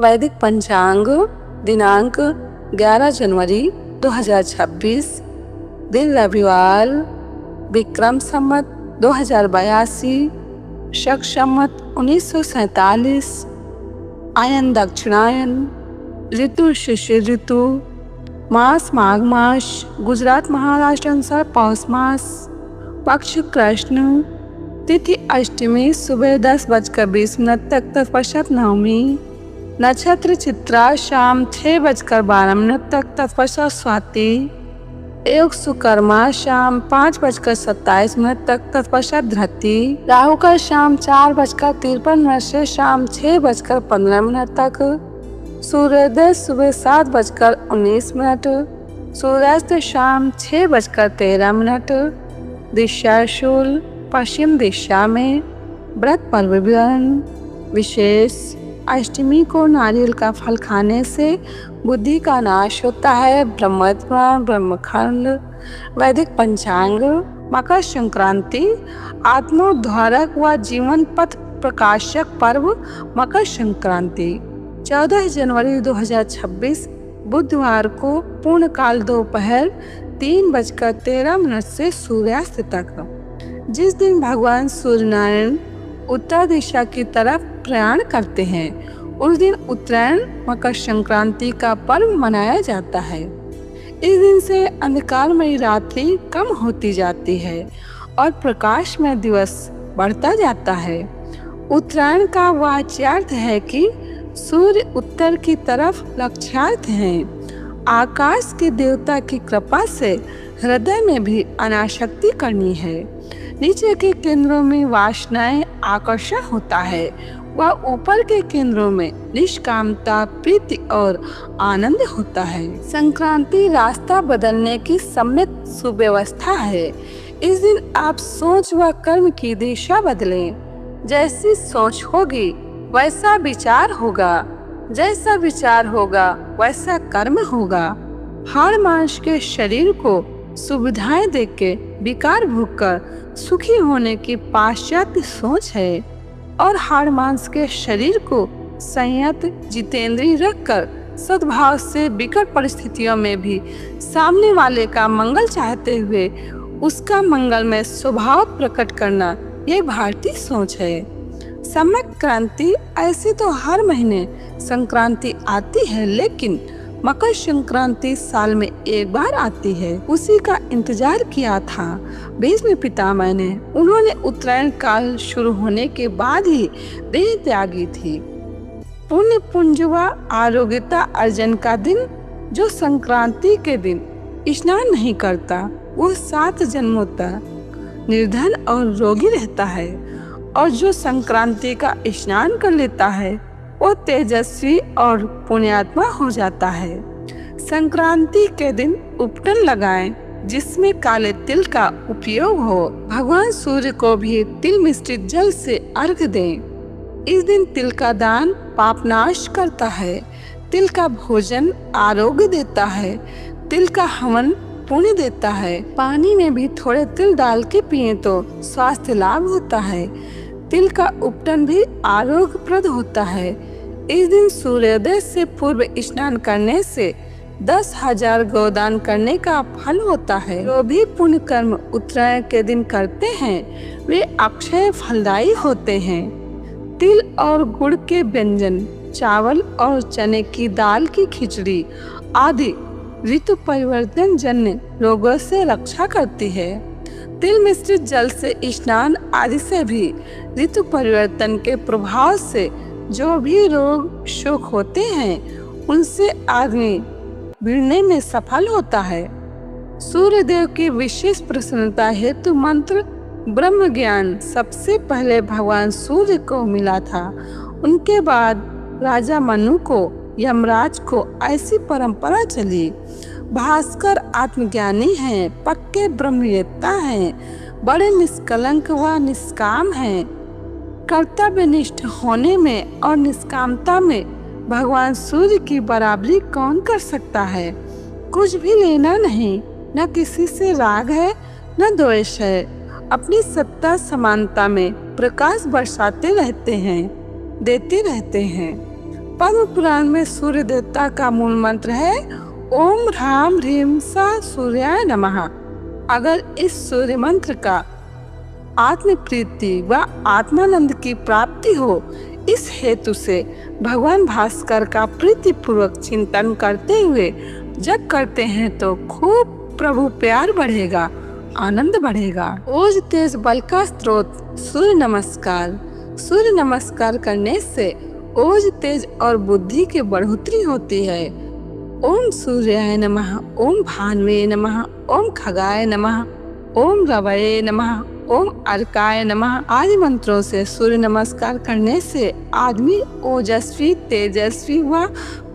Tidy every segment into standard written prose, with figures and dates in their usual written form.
वैदिक पंचांग दिनांक 11 जनवरी 2026, दिन रविवार, विक्रम संवत 2082, शक संवत 1947, आयन दक्षिणायन, ऋतु शिशिर ऋतु, मास माघ मास, गुजरात महाराष्ट्र अनुसार पौष मास, पक्ष कृष्ण, तिथि अष्टमी सुबह 10:20 तक तत्पश्चात नवमी, नक्षत्र चित्रा शाम 6:12 तक तत्पश्चात स्वाति, योग सुकर्मा शाम 5:27 तक तत्पश्चात धृति, राहु का शाम 4:53 से शाम 6:15 तक, सूर्योदय सुबह 7:19, सूर्यास्त शाम 6:13, दिशा शूल पश्चिम दिशा में, व्रत पर्व विशेष। अष्टमी को नारियल का फल खाने से बुद्धि का नाश होता है। ब्रह्मखंड। वैदिक पंचांग मकर संक्रांति आत्मोद्धारक व जीवन पथ प्रकाशक पर्व मकर संक्रांति 14 जनवरी 2026 बुधवार को पूर्ण काल दोपहर 3:13 से सूर्यास्त तक, जिस दिन भगवान सूर्य नारायण उत्तर दिशा की तरफ प्रयाण करते हैं, उस दिन उत्तरायण मकर संक्रांति का पर्व मनाया जाता है। इस दिन से अंधकारमयी रात्रि कम होती जाती है और प्रकाशमय दिवस बढ़ता जाता है। उत्तरायण का वाच्यार्थ है कि सूर्य उत्तर की तरफ लक्ष्यार्थ है। आकाश के देवता की कृपा से हृदय में भी अनासक्ति करनी है। नीचे के केंद्रों में वासनाएं आकर्षण होता है व ऊपर के केंद्रों में निष्कामता, प्रीति और आनंद होता है। संक्रांति रास्ता बदलने की सम्यक सुव्यवस्था है। इस दिन आप सोच व कर्म की दिशा बदलें। जैसी सोच होगी वैसा विचार होगा, जैसा विचार होगा वैसा कर्म होगा। हाड़ मांस के शरीर को सुविधाएं देके विकार भोगकर सुखी होने की पाश्चात्य सोच है और हाड़ मांस के शरीर को संयत जितेंद्रिय रखकर सद्भाव से विकट परिस्थितियों में भी सामने वाले का मंगल चाहते हुए उसका मंगलमय स्वभाव प्रकट करना, ये भारतीय सोच है। सम्यक क्रांति ऐसे तो हर महीने संक्रांति आती है, लेकिन मकर संक्रांति साल में एक बार आती है। उसी का इंतजार किया था भीष्म पितामह ने। उन्होंने उत्तरायण काल शुरू होने के बाद ही देह त्यागी थी। पुण्य पुंज व आरोग्यता अर्जन का दिन, जो संक्रांति के दिन स्नान नहीं करता वो 7 जन्मों तक निर्धन और रोगी रहता है, और जो संक्रांति का स्नान कर लेता है वो तेजस्वी और पुण्यात्मा हो जाता है। संक्रांति के दिन उपटन लगाएं जिसमें काले तिल का उपयोग हो। भगवान सूर्य को भी तिल मिश्रित जल से अर्घ दें। इस दिन तिल का दान पापनाश करता है। तिल का भोजन आरोग्य देता है। तिल का हवन पुण्य देता है। पानी में भी थोड़े तिल डाल के पिए तो स्वास्थ्य लाभ होता है। तिल का उपटन भी आरोग्यप्रद होता है। इस दिन सूर्योदय से पूर्व स्नान करने से 10,000 गोदान करने का फल होता है। जो भी पुण्य कर्म उत्तरायण के दिन करते हैं वे अक्षय फलदायी होते हैं। तिल और गुड़ के व्यंजन, चावल और चने की दाल की खिचड़ी आदि ऋतु परिवर्तन जन्य रोगों से रक्षा करती है। तिल मिश्रित जल से स्नान आदि से भी ऋतु परिवर्तन के प्रभाव से जो भी रोग शोक होते हैं उनसे आदमी भिड़ने में सफल होता है। सूर्यदेव की विशेष प्रसन्नता हेतु मंत्र ब्रह्म ज्ञान सबसे पहले भगवान सूर्य को मिला था। उनके बाद राजा मनु को, यमराज को ऐसी परंपरा चली। भास्कर आत्मज्ञानी हैं, पक्के ब्रह्मवेत्ता हैं, बड़े निष्कलंक व निष्काम हैं। कर्तव्यनिष्ठ होने में और निष्कामता में भगवान सूर्य की बराबरी कौन कर सकता है। कुछ भी लेना नहीं, न किसी से राग है न द्वेष है। अपनी सत्ता समानता में प्रकाश बरसाते रहते हैं, देते रहते हैं। पद्म पुराण में सूर्य देवता का मूल मंत्र है ओम ह्राम ह्रीम सा सूर्याय नमः। अगर इस सूर्य मंत्र का आत्म प्रीति व आत्मानंद की प्राप्ति हो, इस हेतु से भगवान भास्कर का प्रीति पूर्वक चिंतन करते हुए जप करते हैं तो खूब प्रभु प्यार बढ़ेगा, आनंद बढ़ेगा। ओज तेज बल का स्रोत सूर्य नमस्कार। सूर्य नमस्कार करने से ओज तेज और बुद्धि की बढ़ोतरी होती है। ओम सूर्याय नमः, ओम भानुवे नमः, ओम खगाय नमः, ओम रवये नमः, ओम अर्काय नमः आदि मंत्रों से सूर्य नमस्कार करने से आदमी ओजस्वी, तेजस्वी व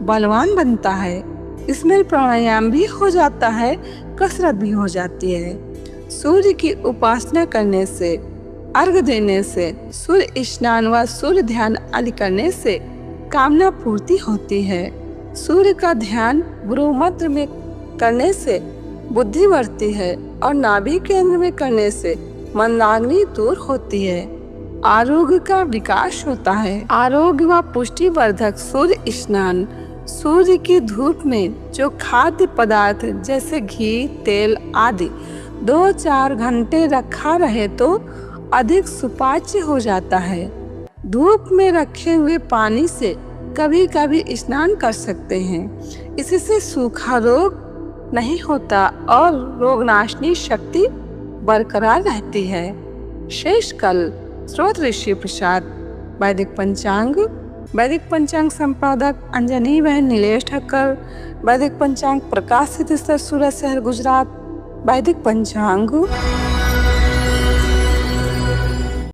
बलवान बनता है। इसमें प्राणायाम भी हो जाता है, कसरत भी हो जाती है। सूर्य की उपासना करने से, अर्घ देने से, सूर्य स्नान व सूर्य ध्यान आदि करने से कामना पूर्ति होती है। सूर्य का ध्यान भ्रूमध्य में करने से बुद्धि बढ़ती है और नाभि केंद्र में करने से मंदाग्नि दूर होती है। आरोग्य का विकास होता है। आरोग्य व पुष्टिवर्धक सूर्य स्नान। सूर्य की धूप में जो खाद्य पदार्थ जैसे घी, तेल आदि 2-4 घंटे रखा रहे तो अधिक सुपाच्य हो जाता है। धूप में रखे हुए पानी से कभी कभी स्नान कर सकते हैं। इससे सूखा रोग नहीं होता और रोगनाशनी शक्ति बरकरार रहती है। शेष कल स्रोत ऋषि प्रसाद। वैदिक पंचांग संपादक अंजनी बहन नीलेश ठक्कर। वैदिक पंचांग प्रकाशित सूरत शहर गुजरात। वैदिक पंचांग